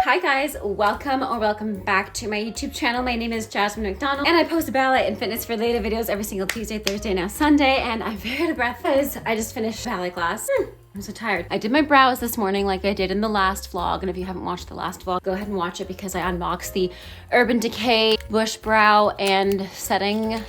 Hi guys, welcome back to my YouTube channel. My name is Jasmine McDonald and I post ballet and fitness related videos every single Tuesday, Thursday, now Sunday, and I'm very out of breath because I just finished ballet class. I'm so tired. I did my brows this morning like I did in the last vlog, and if you haven't watched the last vlog, go ahead and watch it because I unboxed the Urban Decay Bush Brow and Setting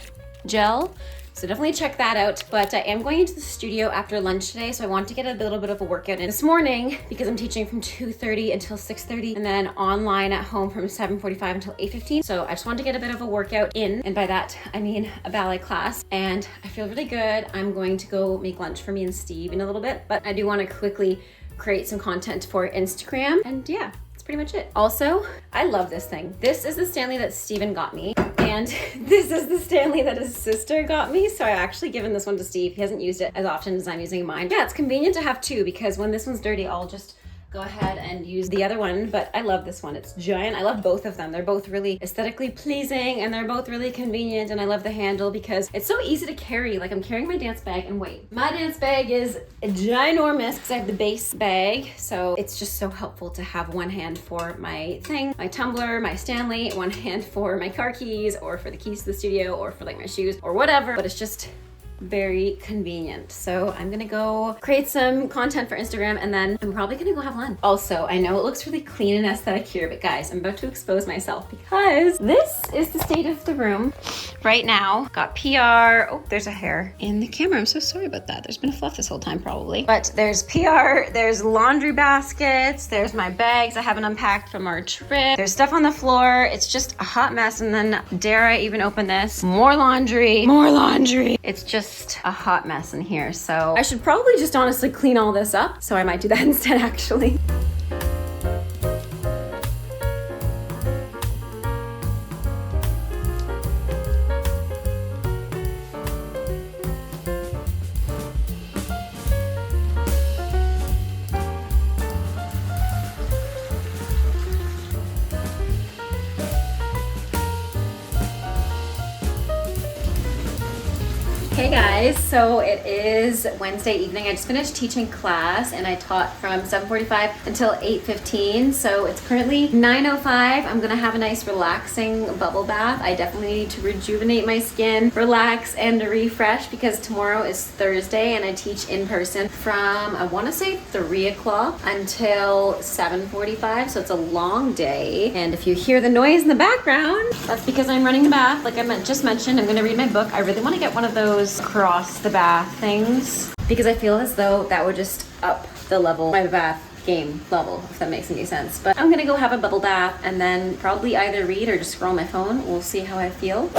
Gel. So definitely check that out. But I am going into the studio after lunch today, so I want to get a little bit of a workout in this morning because I'm teaching from 2:30 until 6:30 and then online at home from 7:45 until 8:15. So I just want to get a bit of a workout in, and by that I mean a ballet class, and I feel really good. I'm going to go make lunch for me and Steve in a little bit, but I do want to quickly create some content for Instagram, and yeah, that's pretty much it. Also, I love this thing. This is the Stanley that Steven got me. And this is the Stanley that his sister got me. So I actually given this one to Steve. He hasn't used it as often as I'm using mine. Yeah, it's convenient to have two because when this one's dirty, I'll just go ahead and use the other one. But I love this one. It's giant. I love both of them. They're both really aesthetically pleasing and they're both really convenient. And I love the handle because it's so easy to carry. Like I'm carrying my dance bag, and wait, my dance bag is ginormous because I have the base bag. So it's just so helpful to have one hand for my thing, my tumbler, my Stanley, one hand for my car keys or for the keys to the studio or for like my shoes or whatever. But it's just very convenient. So I'm gonna go create some content for Instagram, and then I'm probably gonna go have lunch. Also, I know it looks really clean and aesthetic here, but guys, I'm about to expose myself because this is the state of the room right now. Got PR. Oh, there's a hair in the camera. I'm so sorry about that. There's been a fluff this whole time probably. But there's PR, there's laundry baskets, there's my bags I haven't unpacked from our trip. There's stuff on the floor. It's just a hot mess. And then dare I even open this? More laundry, more laundry. It's just a hot mess in here. So I should probably just honestly clean all this up. So I might do that instead actually. Hey guys, so it is Wednesday evening. I just finished teaching class and I taught from 7:45 until 8:15. So it's currently 9:05. I'm gonna have a nice relaxing bubble bath. I definitely need to rejuvenate my skin, relax and refresh because tomorrow is Thursday and I teach in person from, I wanna say 3 o'clock until 7:45. So it's a long day. And if you hear the noise in the background, that's because I'm running the bath. Like I just mentioned, I'm gonna read my book. I really wanna get one of those across the bath things because I feel as though that would just up the level, my bath game level, if that makes any sense. But I'm gonna go have a bubble bath and then probably either read or just scroll my phone. We'll see how I feel.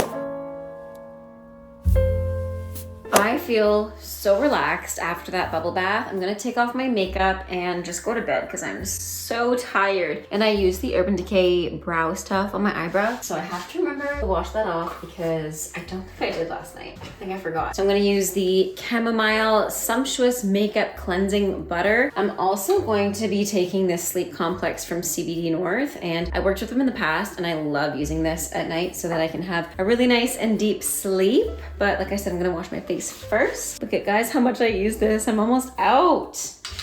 I feel so relaxed after that bubble bath. I'm gonna take off my makeup and just go to bed because I'm so tired. And I use the Urban Decay brow stuff on my eyebrow. So I have to remember to wash that off because I don't think I did last night. I think I forgot. So I'm gonna use the Chamomile Sumptuous Makeup Cleansing Butter. I'm also going to be taking this Sleep Complex from CBD North, and I worked with them in the past and I love using this at night so that I can have a really nice and deep sleep. But like I said, I'm gonna wash my face first. Look at guys how much I use this. I'm almost out.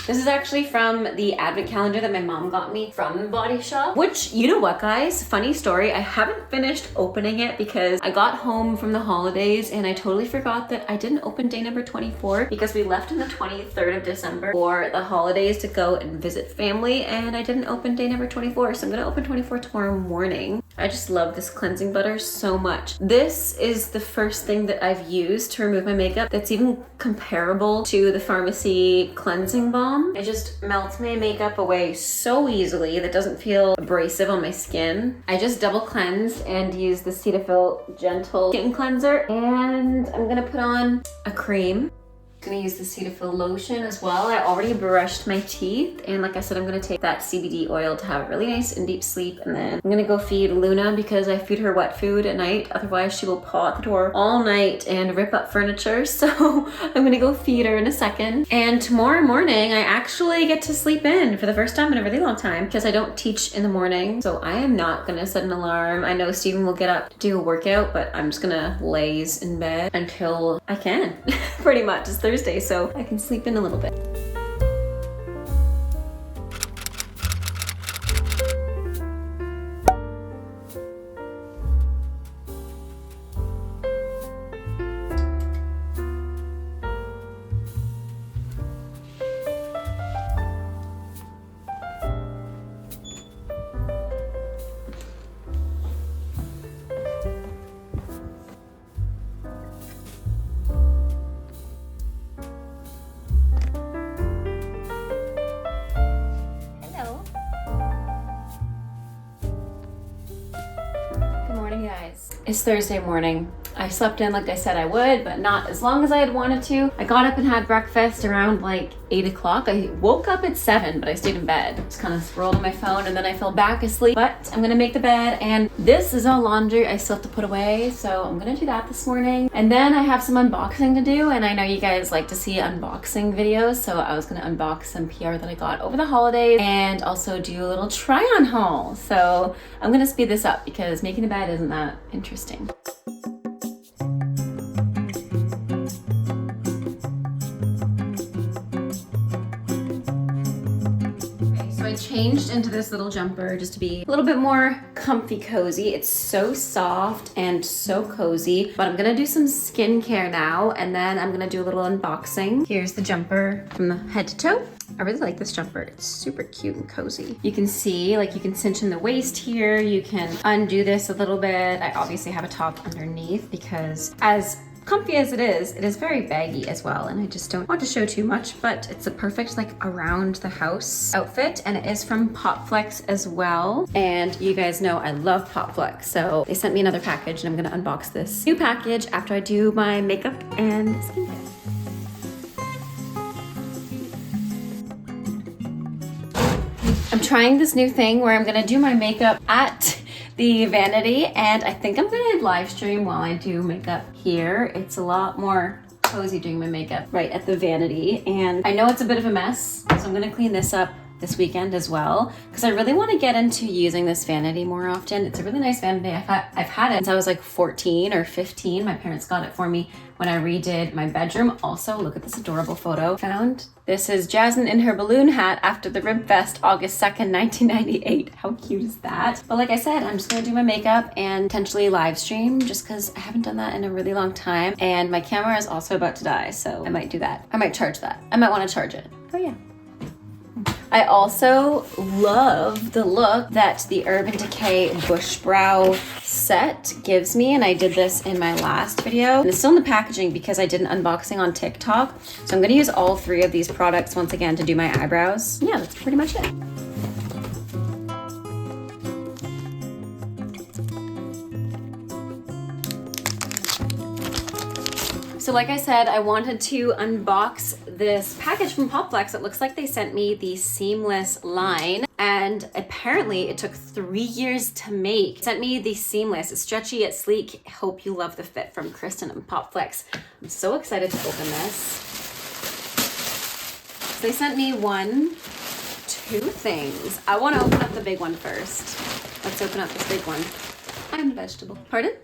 This is actually from the advent calendar that my mom got me from the Body Shop, which, you know what guys, funny story, I haven't finished opening it because I got home from the holidays and I totally forgot that I didn't open day number 24 because we left on the 23rd of December for the holidays to go and visit family, and I didn't open day number 24, so I'm gonna open 24 tomorrow morning. I just love this cleansing butter so much. This is the first thing that I've used to remove my makeup that's even comparable to the pharmacy cleansing balm. It just melts my makeup away so easily that doesn't feel abrasive on my skin. I just double cleansed and used the Cetaphil Gentle Skin Cleanser, and I'm gonna put on a cream. Gonna use the Cetaphil lotion as well. I already brushed my teeth, and like I said, I'm gonna take that CBD oil to have a really nice and deep sleep, and then I'm gonna go feed Luna because I feed her wet food at night. Otherwise she will paw at the door all night and rip up furniture. So I'm gonna go feed her in a second. And tomorrow morning I actually get to sleep in for the first time in a really long time because I don't teach in the morning. So I am not gonna set an alarm. I know Steven will get up to do a workout, but I'm just gonna laze in bed until I can. Pretty much. It's Thursday, so I can sleep in a little bit. Guys, it's Thursday morning. I slept in like I said I would, but not as long as I had wanted to. I got up and had breakfast around like 8 o'clock. I woke up at 7, but I stayed in bed. Just kind of scrolled on my phone and then I fell back asleep. But I'm gonna make the bed, and this is all laundry I still have to put away, so I'm gonna do that this morning. And then I have some unboxing to do, and I know you guys like to see unboxing videos, so I was gonna unbox some PR that I got over the holidays and also do a little try-on haul. So I'm gonna speed this up because making the bed isn't that interesting. I changed into this little jumper just to be a little bit more comfy cozy. It's so soft and so cozy, but I'm gonna do some skincare now, and then I'm gonna do a little unboxing. Here's the jumper from the head to toe. I really like this jumper. It's super cute and cozy. You can see, like, you can cinch in the waist here. You can undo this a little bit. I obviously have a top underneath because as comfy as it is very baggy as well, and I just don't want to show too much, but it's a perfect like around the house outfit, and it is from POPFLEX as well. And you guys know I love POPFLEX, so they sent me another package, and I'm gonna unbox this new package after I do my makeup and skincare. I'm trying this new thing where I'm gonna do my makeup at the vanity, and I think I'm gonna live stream while I do makeup here. It's a lot more cozy doing my makeup right at the vanity, and I know it's a bit of a mess, so I'm gonna clean this up this weekend as well because I really want to get into using this vanity more often. It's a really nice vanity. I've had it since I was like 14 or 15. My parents got it for me when I redid my bedroom. Also, look at this adorable photo I found. This is Jasmine in her balloon hat after the Rib Fest, August 2nd, 1998. How cute is that? But like I said, I'm just gonna do my makeup and potentially live stream just because I haven't done that in a really long time. And my camera is also about to die, so I might do that. I might charge that. I might want to charge it. Oh yeah. I also love the look that the Urban Decay Bush Brow set gives me, and I did this in my last video. And it's still in the packaging because I did an unboxing on TikTok. So I'm gonna use all 3 of these products once again to do my eyebrows. Yeah, that's pretty much it. So like I said, I wanted to unbox this package from POPFLEX. It looks like they sent me the seamless line, and apparently it took 3 years to make. Sent me the seamless. It's stretchy yet sleek. Hope you love the fit from Kristen and POPFLEX. I'm so excited to open this. So they sent me 2 things. I want to open up the big one first. Let's open up this big one. I'm a vegetable. Pardon?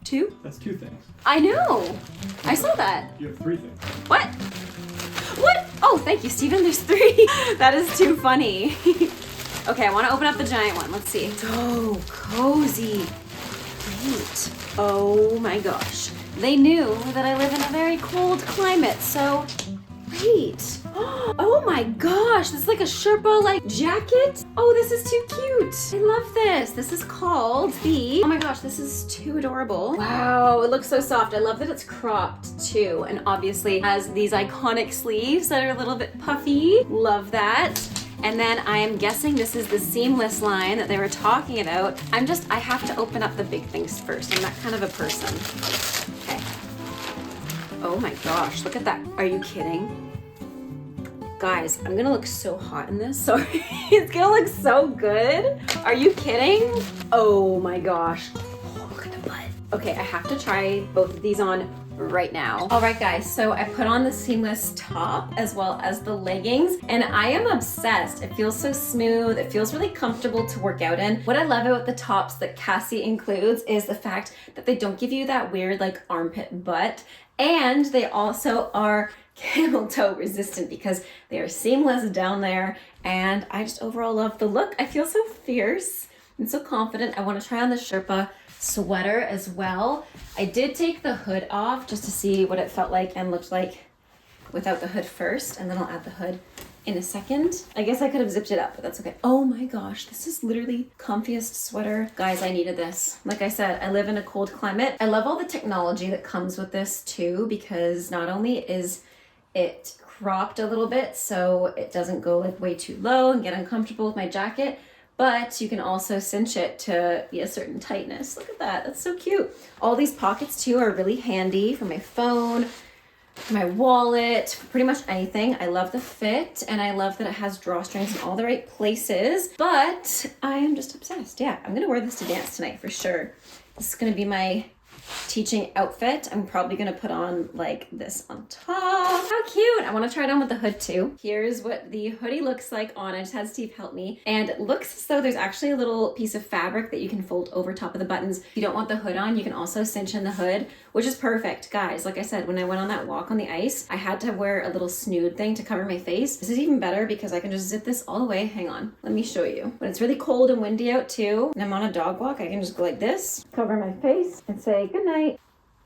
2? That's 2 things. I know. I saw that. You have 3 things. What? What? Oh, thank you, Steven. There's 3. That is too funny. Okay, I want to open up the giant one. Let's see. So cozy. Great. Oh my gosh. They knew that I live in a very cold climate, so great. Oh my gosh, this is like a Sherpa-like jacket. Oh, this is too cute. I love this. This is called the, oh my gosh, this is too adorable. Wow, it looks so soft. I love that it's cropped too, and obviously has these iconic sleeves that are a little bit puffy. Love that. And then I am guessing this is the seamless line that they were talking about. I have to open up the big things first. I'm that kind of a person. Okay. Oh my gosh, look at that. Are you kidding? Guys, I'm gonna look so hot in this. Sorry, it's gonna look so good. Are you kidding? Oh my gosh. Oh, look at the butt. Okay, I have to try both of these on right now. All right guys, so I put on the seamless top as well as the leggings, and I am obsessed. It feels so smooth. It feels really comfortable to work out in. What I love about the tops that Cassie includes is the fact that they don't give you that weird like armpit butt, and they also are camel toe resistant because they are seamless down there, and I just overall love the look. I feel so fierce and so confident. I want to try on the Sherpa sweater as well. I did take the hood off just to see what it felt like and looked like without the hood first, and then I'll add the hood in a second. I guess I could have zipped it up, but that's okay. Oh my gosh, this is literally comfiest sweater. Guys, I needed this. Like I said, I live in a cold climate. I love all the technology that comes with this too, because not only is it cropped a little bit so it doesn't go like way too low and get uncomfortable with my jacket, but you can also cinch it to be a certain tightness. Look at that, that's so cute. All these pockets too are really handy for my phone, for my wallet, for pretty much anything. I love the fit, and I love that it has drawstrings in all the right places, but I am just obsessed. Yeah, I'm gonna wear this to dance tonight for sure. This is gonna be my teaching outfit. I'm probably gonna put on like this on top. How cute. I want to try it on with the hood too. Here's what the hoodie looks like on. I just had Steve help me, and it looks as though there's actually a little piece of fabric that you can fold over top of the buttons. If you don't want the hood on, you can also cinch in the hood, which is perfect. Guys, like I said, when I went on that walk on the ice, I had to wear a little snood thing to cover my face. This is even better because I can just zip this all the way. Hang on, let me show you. When it's really cold and windy out too, and I'm on a dog walk, I can just go like this, cover my face, and say good night.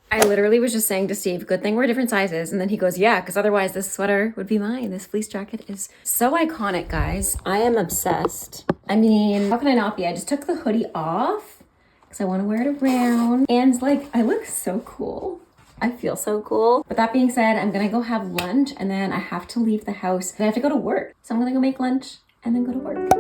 I literally was just saying to Steve, good thing we're different sizes. And then he goes, yeah, because otherwise this sweater would be mine. This fleece jacket is so iconic, guys. I am obsessed. I mean, how can I not be? I just took the hoodie off because I want to wear it around. And like, I look so cool. I feel so cool. But that being said, I'm going to go have lunch, and then I have to leave the house and I have to go to work. So I'm going to go make lunch and then go to work.